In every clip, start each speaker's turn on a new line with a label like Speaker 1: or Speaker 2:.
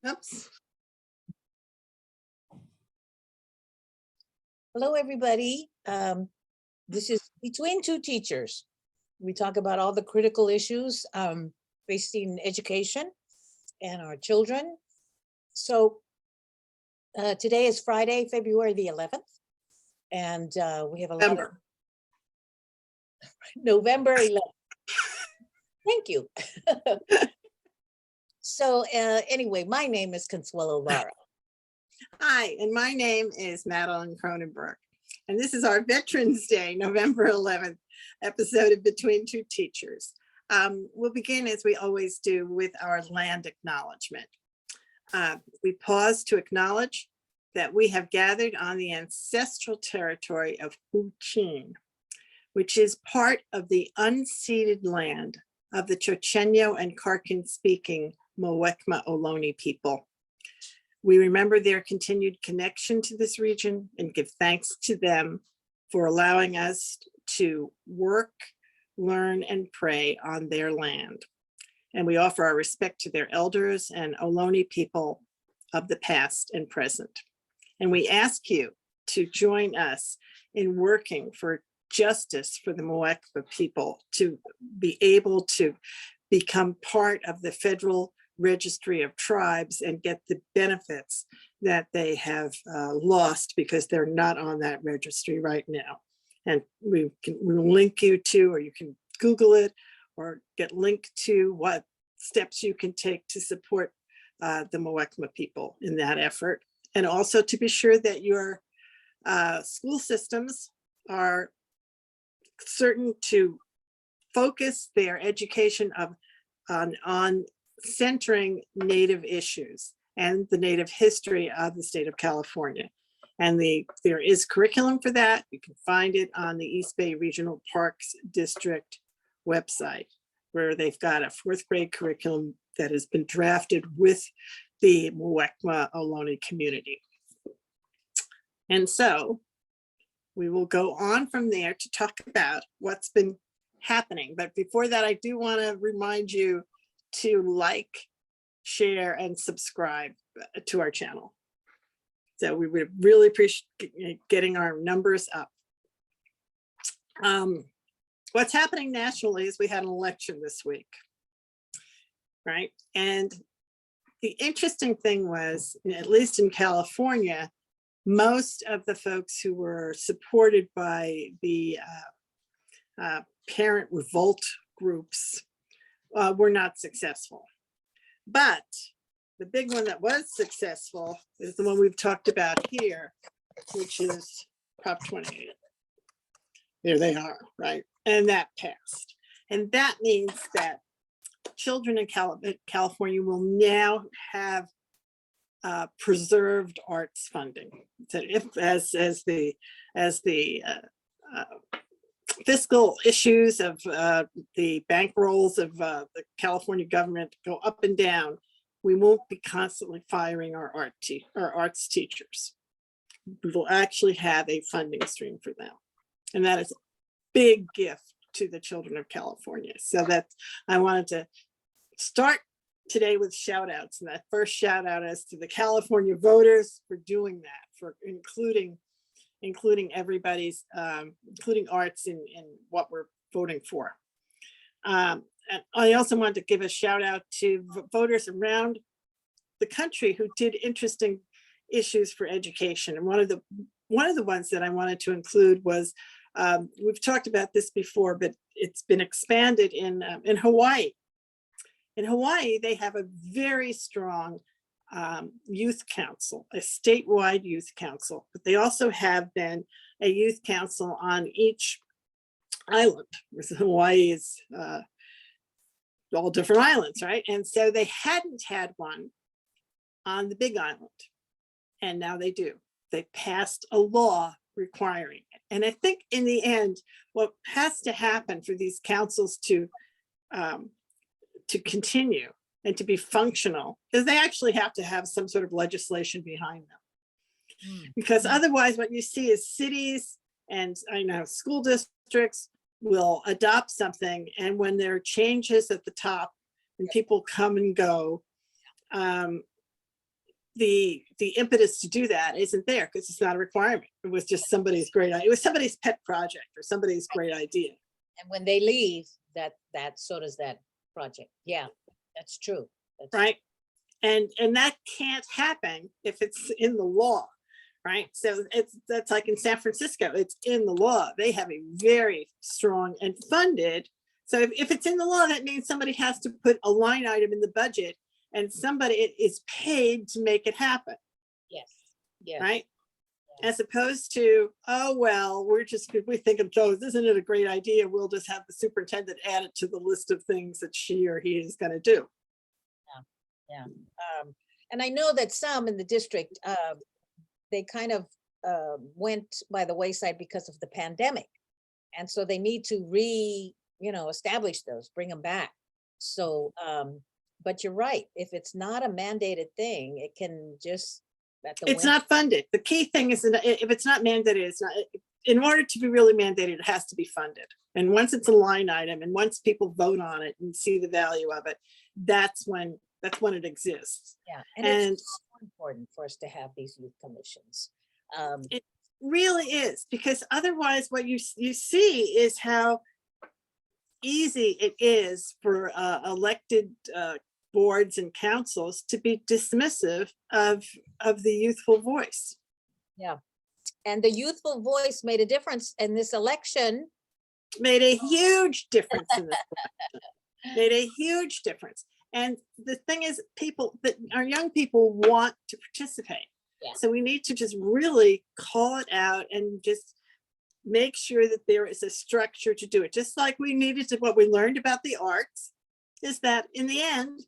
Speaker 1: Oops.
Speaker 2: Hello, everybody. This is Between Two Teachers. We talk about all the critical issues facing education and our children. So today is Friday, February the 11th, and we have a lot of November 11th. Thank you. So anyway, my name is Consuelo Lara.
Speaker 1: Hi, and my name is Madeline Cronenberg. And this is our Veterans Day, November 11th episode of Between Two Teachers. We'll begin, as we always do, with our land acknowledgement. We pause to acknowledge that we have gathered on the ancestral territory of Huichin, which is part of the unceded land of the Chochenyo and Karken-speaking Muwekma Ohlone people. We remember their continued connection to this region and give thanks to them for allowing us to work, learn, and pray on their land. And we offer our respect to their elders and Ohlone people of the past and present. And we ask you to join us in working for justice for the Muwekma people to be able to become part of the federal registry of tribes and get the benefits that they have lost because they're not on that registry right now. And we'll link you to, or you can Google it or get linked to what steps you can take to support the Muwekma people in that effort. And also to be sure that your school systems are certain to focus their education on centering Native issues and the Native history of the state of California. And there is curriculum for that. You can find it on the East Bay Regional Parks District website, where they've got a 4th grade curriculum that has been drafted with the Muwekma Ohlone community. And so we will go on from there to talk about what's been happening. But before that, I do want to remind you to like, share, and subscribe to our channel. So we would really appreciate getting our numbers up. What's happening nationally is we had an election this week, right? And the interesting thing was, at least in California, most of the folks who were supported by the parent revolt groups were not successful. But the big one that was successful is the one we've talked about here, which is Prop 28. There they are, right? And that passed. And that means that children in California will now have preserved arts funding. So if as the fiscal issues of the bankrolls of the California government go up and down, we won't be constantly firing our arts teachers. We will actually have a funding stream for them. And that is a big gift to the children of California. So that I wanted to start today with shout outs. And that first shout out is to the California voters for doing that, for including everybody's, including arts in what we're voting for. And I also wanted to give a shout out to voters around the country who did interesting issues for education. And one of the ones that I wanted to include was, we've talked about this before, but it's been expanded in Hawaii. In Hawaii, they have a very strong youth council, a statewide youth council, but they also have then a youth council on each island, because Hawaii is all different islands, right? And so they hadn't had one on the Big Island, and now they do. They passed a law requiring it. And I think in the end, what has to happen for these councils to continue and to be functional is they actually have to have some sort of legislation behind them. Because otherwise what you see is cities and I know school districts will adopt something, and when there are changes at the top and people come and go, the impetus to do that isn't there because it's not a requirement. It was just somebody's great idea. It was somebody's pet project or somebody's great idea,
Speaker 2: And when they leave, so does that project. Yeah, that's true. That's
Speaker 1: right? And that can't happen if it's in the law, right? So that's like in San Francisco, it's in the law. They have a very strong and funded. So if it's in the law, that means somebody has to put a line item in the budget and somebody is paid to make it happen,
Speaker 2: Yes, yes.
Speaker 1: right? As opposed to, oh, well, we think of Joe, isn't it a great idea? We'll just have the superintendent add it to the list of things that she or he is gonna do.
Speaker 2: Yeah. And I know that some in the district, they kind of went by the wayside because of the pandemic. And so they need to establish those, bring them back. So, but you're right, if it's not a mandated thing, it can just.
Speaker 1: It's not funded. The key thing is that if it's not mandated, it's not, in order to be really mandated, it has to be funded. And once it's a line item and once people vote on it and see the value of it, that's when it exists.
Speaker 2: Yeah, and it's so important for us to have these youth commissions.
Speaker 1: It really is, because otherwise what you see is how easy it is for elected boards and councils to be dismissive of the youthful voice.
Speaker 2: Yeah, and the youthful voice made a difference in this election.
Speaker 1: Made a huge difference in this election. Made a huge difference. And the thing is, our young people want to participate.
Speaker 2: Yeah.
Speaker 1: So we need to just really call it out and just make sure that there is a structure to do it. Just like we needed to, what we learned about the arts is that in the end,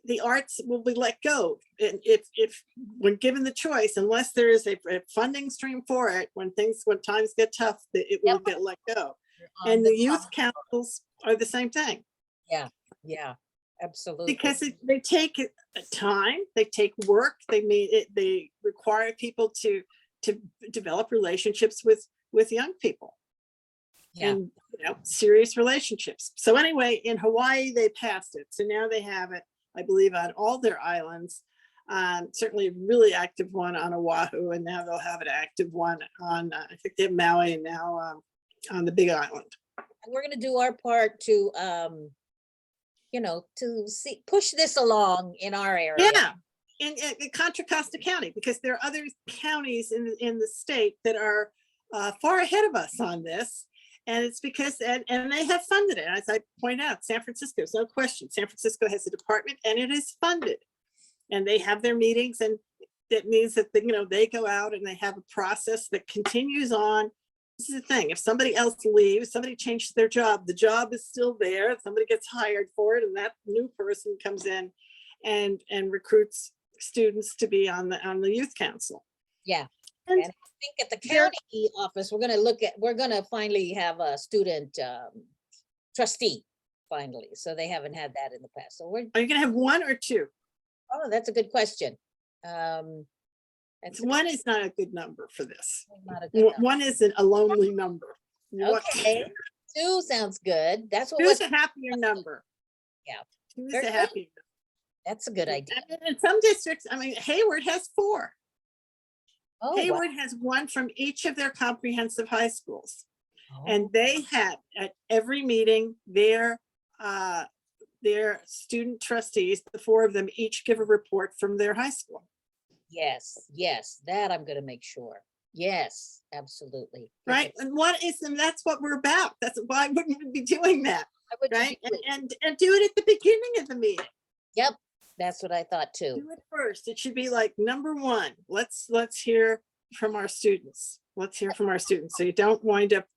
Speaker 1: the arts will be let go. And if when given the choice, unless there is a funding stream for it, when times get tough, it will get let go. And the youth councils are the same thing.
Speaker 2: Yeah, absolutely.
Speaker 1: Because they take time, they take work, they require people to develop relationships with young people.
Speaker 2: Yeah.
Speaker 1: And serious relationships. So anyway, in Hawaii, they passed it. So now they have it, I believe, on all their islands. Certainly a really active one on Oahu, and now they'll have an active one on, I think they have Maui and now on the Big Island.
Speaker 2: We're gonna do our part to, push this along in our area.
Speaker 1: Yeah, in Contra Costa County, because there are other counties in the state that are far ahead of us on this. And it's because, and they have funded it. As I point out, San Francisco, there's no question. San Francisco has a department and it is funded. And they have their meetings, and that means that, they go out and they have a process that continues on. This is the thing, if somebody else leaves, somebody changes their job, the job is still there, somebody gets hired for it, and that new person comes in and recruits students to be on the youth council.
Speaker 2: Yeah.
Speaker 1: And
Speaker 2: I think at the county office, we're gonna finally have a student trustee finally. So they haven't had that in the past. So
Speaker 1: are you gonna have one or two?
Speaker 2: Oh, that's a good question.
Speaker 1: One is not a good number for this.
Speaker 2: Not a good number.
Speaker 1: One isn't a lonely number.
Speaker 2: Okay, 2 sounds good. That's what.
Speaker 1: Two is a happier number.
Speaker 2: Yeah.
Speaker 1: 2 is
Speaker 2: Very
Speaker 1: a
Speaker 2: good.
Speaker 1: happier.
Speaker 2: That's a good idea.
Speaker 1: And in some districts, Hayward has 4.
Speaker 2: Oh,
Speaker 1: Hayward has 1 from each of their comprehensive high schools.
Speaker 2: wow.
Speaker 1: And they have at every meeting, their student trustees, the 4 of them each give a report from their high school.
Speaker 2: Yes, that I'm gonna make sure. Yes, absolutely.
Speaker 1: Right. And that's what we're about. That's why wouldn't we be doing that? Right. And do it at the beginning of the meeting.
Speaker 2: Yep, that's what I thought too.
Speaker 1: Do it first. It should be like number 1. Let's hear from our students. Let's hear from our students. So you don't wind up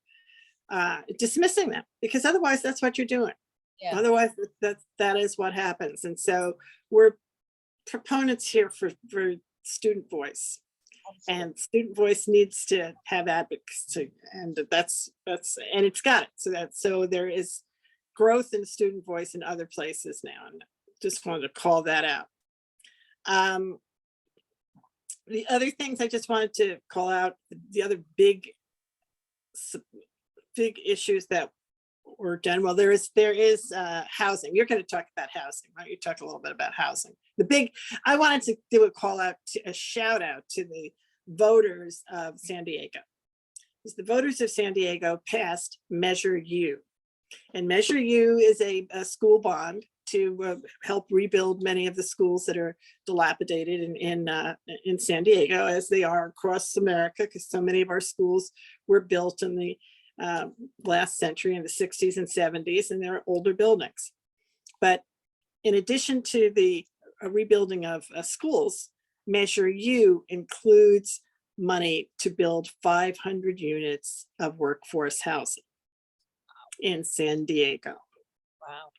Speaker 1: dismissing them, because otherwise that's what you're doing.
Speaker 2: Yeah.
Speaker 1: Otherwise that is what happens. And so we're proponents here for student voice.
Speaker 2: Absolutely.
Speaker 1: And student voice needs to have advocates, and that's and it's got it. So there is growth in student voice in other places now, and just wanted to call that out. The other things I just wanted to call out, the other big issues that or done. Well, there is housing. You're going to talk about housing. Why don't you talk a little bit about housing? I wanted to do a call out, a shout out to the voters of San Diego. Because the voters of San Diego passed Measure U. And Measure U is a school bond to help rebuild many of the schools that are dilapidated in San Diego, as they are across America, because so many of our schools were built in the last century, in the 60s and 70s, and they're older buildings. But in addition to the rebuilding of schools, Measure U includes money to build 500 units of workforce housing in San Diego.
Speaker 2: Wow,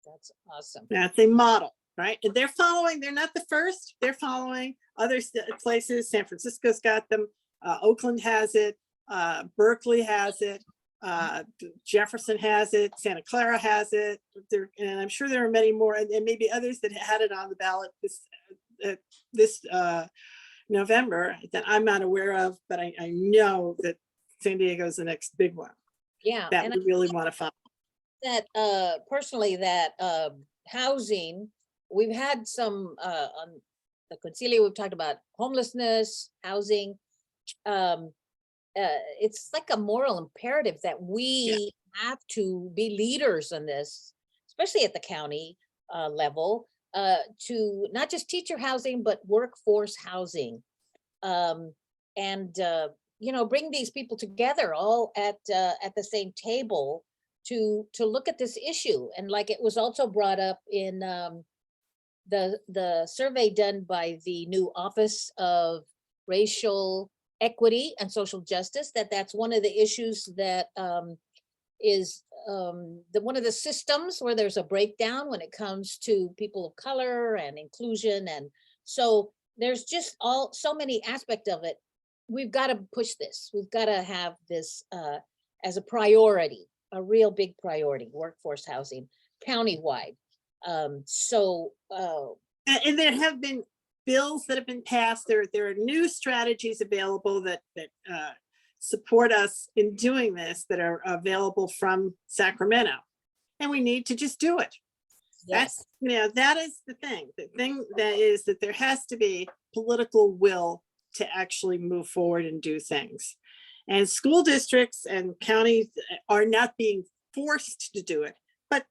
Speaker 2: that's awesome.
Speaker 1: That's a model, right? And they're not the first, they're following other places. San Francisco's got them, Oakland has it, Berkeley has it, Jefferson has it, Santa Clara has it, and I'm sure there are many more, and maybe others that had it on the ballot this November that I'm not aware of, but I know that San Diego is the next big one
Speaker 2: Yeah,
Speaker 1: that
Speaker 2: and
Speaker 1: we really want to follow.
Speaker 2: that personally that housing, we've had some on the Concilia, we've talked about homelessness, housing. It's like a moral imperative that we have to be leaders in this, especially at the county level, to not just teacher housing, but workforce housing. And bring these people together all at the same table to look at this issue. And like it was also brought up in the survey done by the new Office of Racial Equity and Social Justice, that's one of the issues that is one of the systems where there's a breakdown when it comes to people of color and inclusion. And so there's just so many aspects of it. We've got to push this. We've got to have this as a priority, a real big priority, workforce housing countywide.
Speaker 1: And there have been bills that have been passed. There are new strategies available that support us in doing this, that are available from Sacramento, and we need to just do it.
Speaker 2: Yes.
Speaker 1: That is the thing. The thing that is that there has to be political will to actually move forward and do things. And school districts and counties are not being forced to do it, but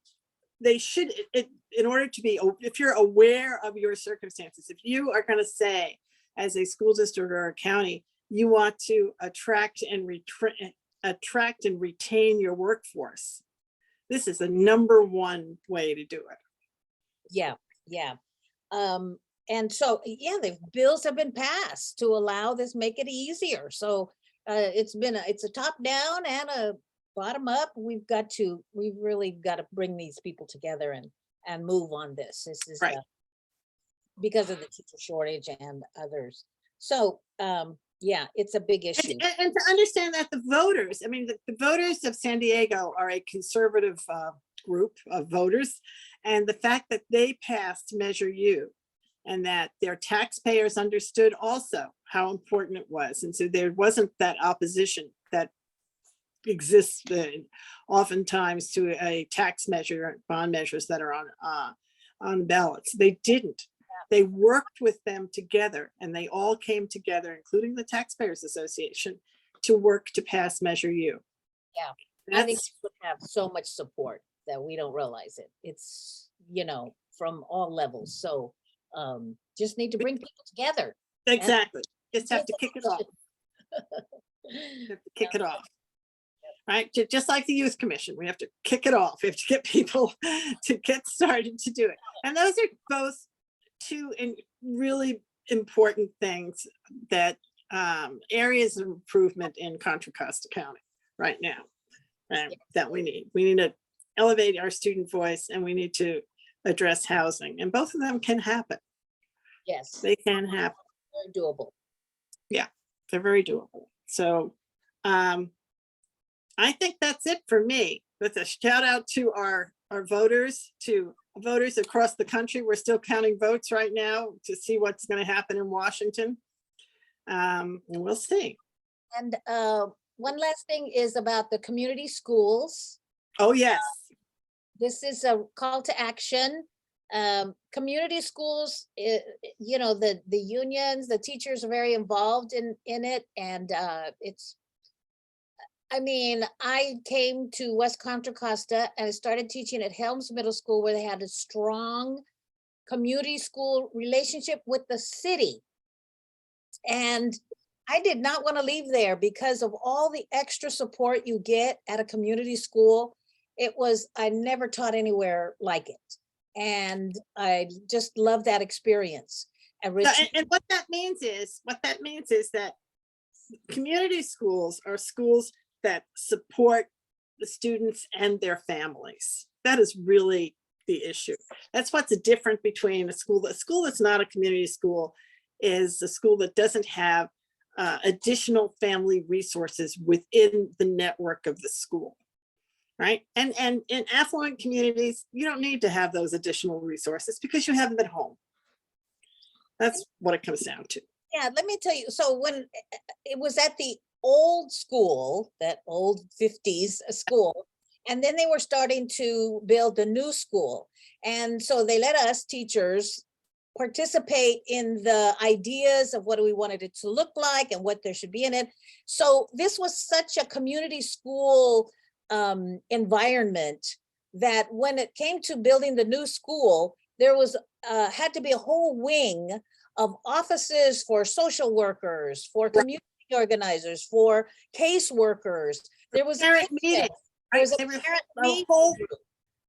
Speaker 1: they should, in order to be, if you're aware of your circumstances, if you are going to say, as a school district or a county, you want to attract and retain your workforce, this is the number one way to do it.
Speaker 2: Yeah. And so, the bills have been passed to allow this, make it easier. So it's a top down and a bottom up. We've really got to bring these people together and move on this. This is
Speaker 1: right.
Speaker 2: Because of the teacher shortage and others. So it's a big issue.
Speaker 1: And to understand that the voters, the voters of San Diego are a conservative group of voters, and the fact that they passed Measure U and that their taxpayers understood also how important it was. And so there wasn't that opposition that exists oftentimes to a tax measure, bond measures that are on ballots. They didn't. They worked with them together, and they all came together, including the Taxpayers Association, to work to pass Measure U.
Speaker 2: Yeah, I think it would have so much support that we don't realize it. It's, from all levels. So just need to bring people together.
Speaker 1: Exactly. Just have to kick it off. Have to kick it off. Right? Just like the Youth Commission, we have to kick it off. We have to get people to get started to do it. And those are both two really important things that areas of improvement in Contra Costa County right now that we need. We need to elevate our student voice, and we need to address housing, and both of them can happen.
Speaker 2: Yes,
Speaker 1: they can happen.
Speaker 2: Very doable.
Speaker 1: Yeah, they're very doable. So I think that's it for me. With a shout out to our voters, to voters across the country. We're still counting votes right now to see what's going to happen in Washington. And we'll see.
Speaker 2: And one last thing is about the community schools.
Speaker 1: Oh, yes.
Speaker 2: This is a call to action. Community schools, you know, the unions, the teachers are very involved in it, and it's, I mean, I came to West Contra Costa and I started teaching at Helms Middle School, where they had a strong community school relationship with the city. And I did not want to leave there because of all the extra support you get at a community school. It was, I never taught anywhere like it. And I just love that experience. And
Speaker 1: So,
Speaker 2: Rich,
Speaker 1: and what that means is that community schools are schools that support the students and their families. That is really the issue. That's what's the difference between a school that's not a community school is a school that doesn't have additional family resources within the network of the school. Right. And in affluent communities, you don't need to have those additional resources because you have them at home. That's what it comes down to.
Speaker 2: yeah, let me tell you, so when it was at the old school, that old 50s school, and then they were starting to build a new school. And so they let us teachers participate in the ideas of what we wanted it to look like and what there should be in it. So this was such a community school environment that when it came to building the new school, there was had to be a whole wing of offices for social workers, for community organizers, for caseworkers. There was a
Speaker 1: Parent
Speaker 2: kitchen,
Speaker 1: meeting,
Speaker 2: there
Speaker 1: right?
Speaker 2: was a
Speaker 1: There was
Speaker 2: parent
Speaker 1: a
Speaker 2: meeting
Speaker 1: whole,
Speaker 2: group.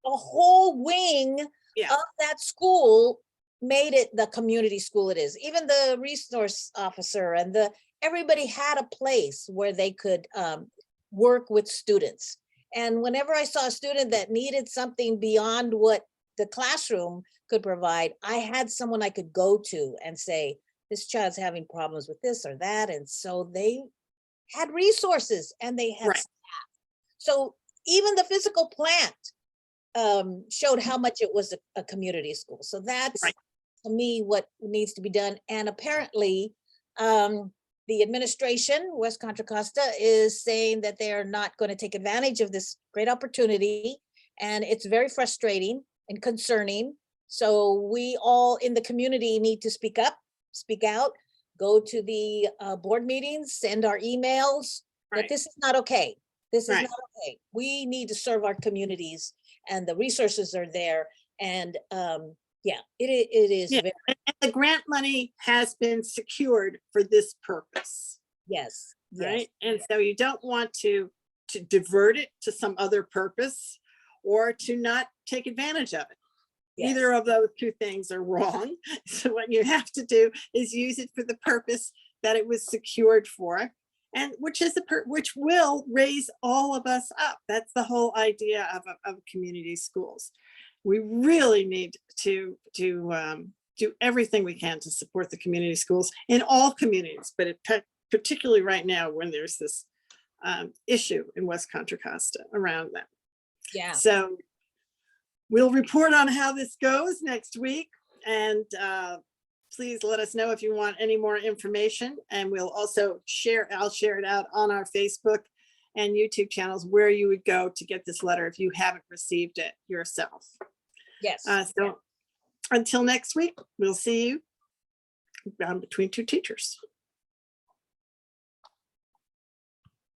Speaker 2: A whole wing
Speaker 1: yeah,
Speaker 2: of that school made it the community school it is. Even the resource officer and everybody had a place where they could work with students. And whenever I saw a student that needed something beyond what the classroom could provide, I had someone I could go to and say, this child's having problems with this or that. And so they had resources and they had
Speaker 1: right.
Speaker 2: staff. So even the physical plant showed how much it was a community school. So that's
Speaker 1: Right.
Speaker 2: to me what needs to be done. And apparently the administration, West Contra Costa, is saying that they are not going to take advantage of this great opportunity. And it's very frustrating and concerning. So we all in the community need to speak up, speak out, go to the board meetings, send our emails that
Speaker 1: Right.
Speaker 2: this is not okay. This is
Speaker 1: Right.
Speaker 2: not okay. We need to serve our communities and the resources are there. And yeah, it is
Speaker 1: Yeah.
Speaker 2: very,
Speaker 1: And the grant money has been secured for this purpose,
Speaker 2: yes, yes,
Speaker 1: right? And so you don't want to divert it to some other purpose or to not take advantage of it.
Speaker 2: yes.
Speaker 1: Either of those two things are wrong. So what you have to do is use it for the purpose that it was secured for, and which is which will raise all of us up. That's the whole idea of community schools. We really need to do everything we can to support the community schools in all communities, but particularly right now when there's this issue in West Contra Costa around them.
Speaker 2: Yeah.
Speaker 1: So we'll report on how this goes next week, and please let us know if you want any more information, and we'll also I'll share it out on our Facebook and YouTube channels where you would go to get this letter if you haven't received it yourself.
Speaker 2: Yes.
Speaker 1: So until next week, we'll see you Between Two Teachers.